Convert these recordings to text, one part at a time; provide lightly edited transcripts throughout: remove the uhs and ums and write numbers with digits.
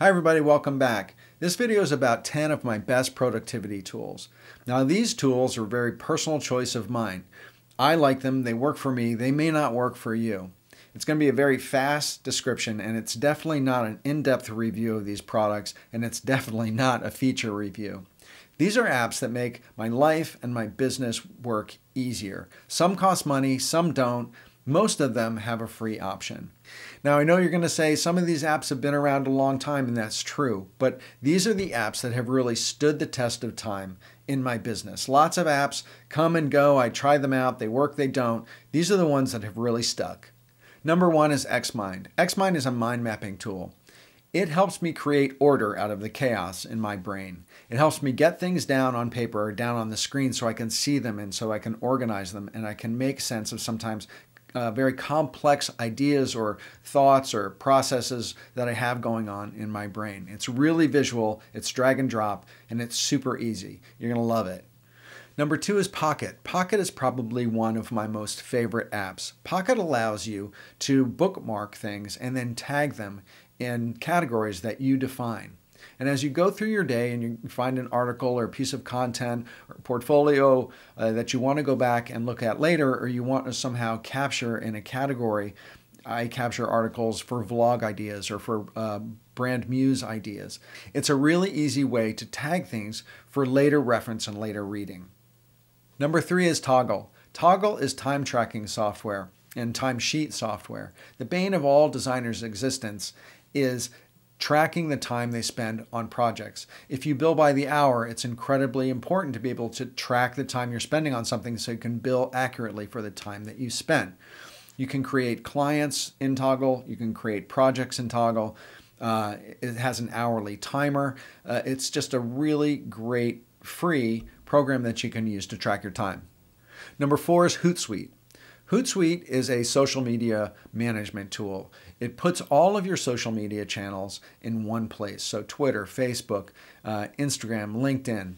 Hi everybody, welcome back. This video is about 10 of my best productivity tools. Now these tools are a very personal choice of mine. I like them, they work for me, they may not work for you. It's going to be a very fast description, and it's definitely not an in-depth review of these products, and it's definitely not a feature review. These are apps that make my life and my business work easier. Some cost money, some don't. Most of them have a free option. Now, I know you're going to say some of these apps have been around a long time, and that's true, but these are the apps that have really stood the test of time in my business. Lots of apps come and go. I try them out. They work, they don't. These are the ones that have really stuck. Number one is Xmind. Xmind is a mind mapping tool. It helps me create order out of the chaos in my brain. It helps me get things down on paper or down on the screen so I can see them and so I can organize them and I can make sense of sometimes very complex ideas or thoughts or processes that I have going on in my brain. It's really visual, it's drag and drop, and it's super easy. You're going to love it. Number two is Pocket. Pocket is probably one of my most favorite apps. Pocket allows you to bookmark things and then tag them in categories that you define. And as you go through your day and you find an article or a piece of content or portfolio that you want to go back and look at later, or you want to somehow capture in a category, I capture articles for vlog ideas or for brand muse ideas. It's a really easy way to tag things for later reference and later reading. Number three is Toggl. Toggl is time tracking software and timesheet software. The bane of all designers' existence is tracking the time they spend on projects. If you bill by the hour, it's incredibly important to be able to track the time you're spending on something so you can bill accurately for the time that you spent. You can create clients in Toggl. You can create projects in Toggl. It has an hourly timer. It's just a really great free program that you can use to track your time. Number four is Hootsuite. Hootsuite is a social media management tool. It puts all of your social media channels in one place. So Twitter, Facebook, Instagram, LinkedIn.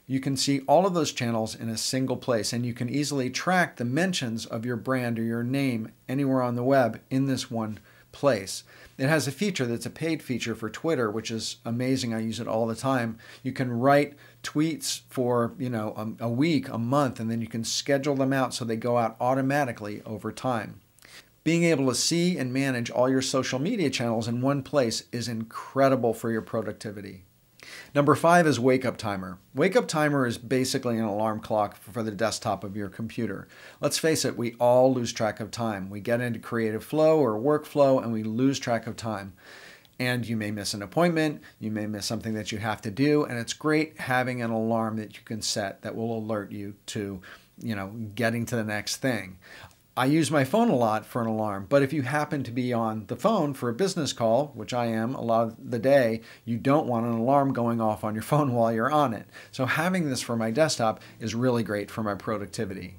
You can see all of those channels in a single place, and you can easily track the mentions of your brand or your name anywhere on the web in this one place. It has a feature that's a paid feature for Twitter, which is amazing. I use it all the time. You can write tweets for, a week, a month, and then you can schedule them out so they go out automatically over time. Being able to see and manage all your social media channels in one place is incredible for your productivity. Number five is Wake Up Timer. Wake Up Timer is basically an alarm clock for the desktop of your computer. Let's face it, we all lose track of time. We get into creative flow or workflow and we lose track of time. And you may miss an appointment, you may miss something that you have to do, and it's great having an alarm that you can set that will alert you to, getting to the next thing. I use my phone a lot for an alarm, but if you happen to be on the phone for a business call, which I am a lot of the day, you don't want an alarm going off on your phone while you're on it. So having this for my desktop is really great for my productivity.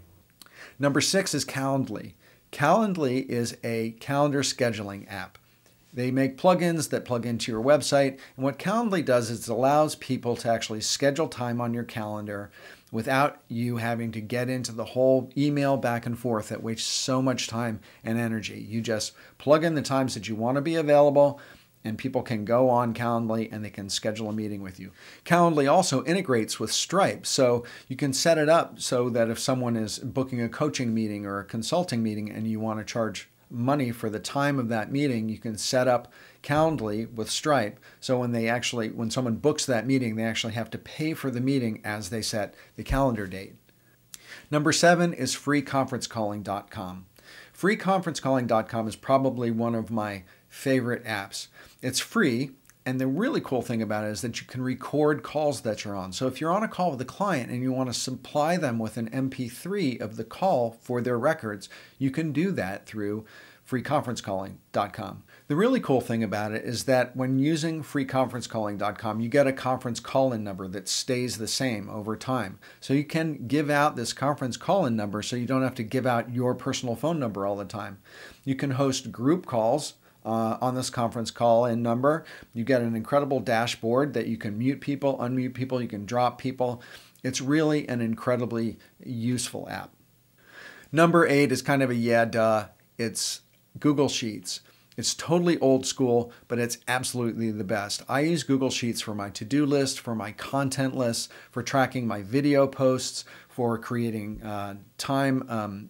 Number six is Calendly. Calendly is a calendar scheduling app. They make plugins that plug into your website, and what Calendly does is it allows people to actually schedule time on your calendar without you having to get into the whole email back and forth that wastes so much time and energy. You just plug in the times that you want to be available, and people can go on Calendly and they can schedule a meeting with you. Calendly also integrates with Stripe, so you can set it up so that if someone is booking a coaching meeting or a consulting meeting and you want to charge money for the time of that meeting, you can set up Calendly with Stripe. So when someone books that meeting, they actually have to pay for the meeting as they set the calendar date. Number seven is freeconferencecalling.com. Freeconferencecalling.com is probably one of my favorite apps. It's free. And the really cool thing about it is that you can record calls that you're on. So if you're on a call with a client and you want to supply them with an MP3 of the call for their records, you can do that through freeconferencecalling.com. The really cool thing about it is that when using freeconferencecalling.com, you get a conference call-in number that stays the same over time. So you can give out this conference call-in number so you don't have to give out your personal phone number all the time. You can host group calls on this conference call-in number. You get an incredible dashboard that you can mute people, unmute people, you can drop people. It's really an incredibly useful app. Number eight is kind of a yeah, duh. It's Google Sheets. It's totally old school, but it's absolutely the best. I use Google Sheets for my to-do list, for my content lists, for tracking my video posts, for creating time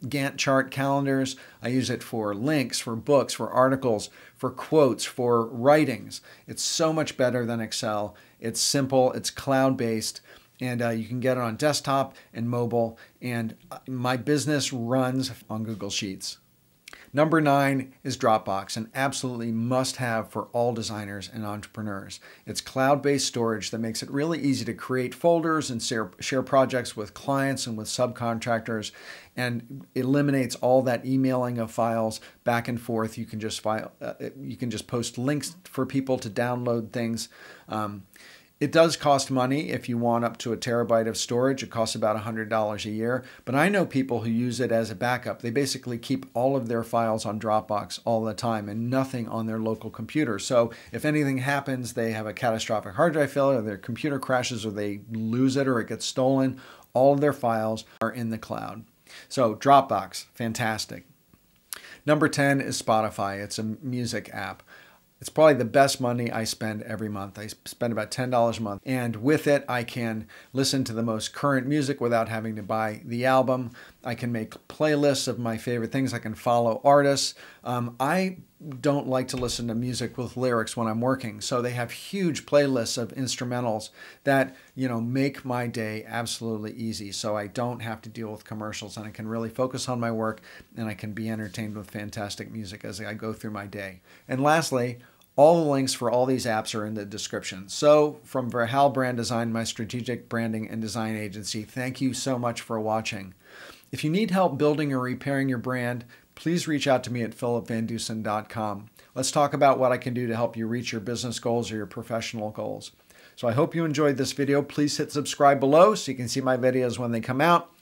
Gantt chart calendars. I use it for links, for books, for articles, for quotes, for writings. It's so much better than Excel. It's simple, it's cloud-based, and you can get it on desktop and mobile, and my business runs on Google Sheets. Number 9 is Dropbox, an absolutely must-have for all designers and entrepreneurs. It's cloud-based storage that makes it really easy to create folders and share projects with clients and with subcontractors, and eliminates all that emailing of files back and forth. You can just post links for people to download things. It does cost money if you want up to 1 terabyte of storage. It costs about $100 a year. But I know people who use it as a backup. They basically keep all of their files on Dropbox all the time and nothing on their local computer. So if anything happens, they have a catastrophic hard drive failure, their computer crashes, or they lose it, or it gets stolen, all of their files are in the cloud. So Dropbox, fantastic. Number 10 is Spotify. It's a music app. It's probably the best money I spend every month. I spend about $10 a month. And with it, I can listen to the most current music without having to buy the album. I can make playlists of my favorite things. I can follow artists. I don't like to listen to music with lyrics when I'm working. So they have huge playlists of instrumentals that, make my day absolutely easy. So I don't have to deal with commercials, and I can really focus on my work, and I can be entertained with fantastic music as I go through my day. And lastly, all the links for all these apps are in the description. So from Verhaal Brand Design, my strategic branding and design agency, thank you so much for watching. If you need help building or repairing your brand, please reach out to me at philipvandusen.com. Let's talk about what I can do to help you reach your business goals or your professional goals. So I hope you enjoyed this video. Please hit subscribe below so you can see my videos when they come out.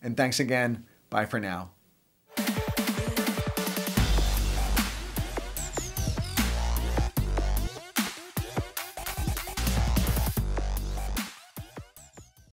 And thanks again. Bye for now.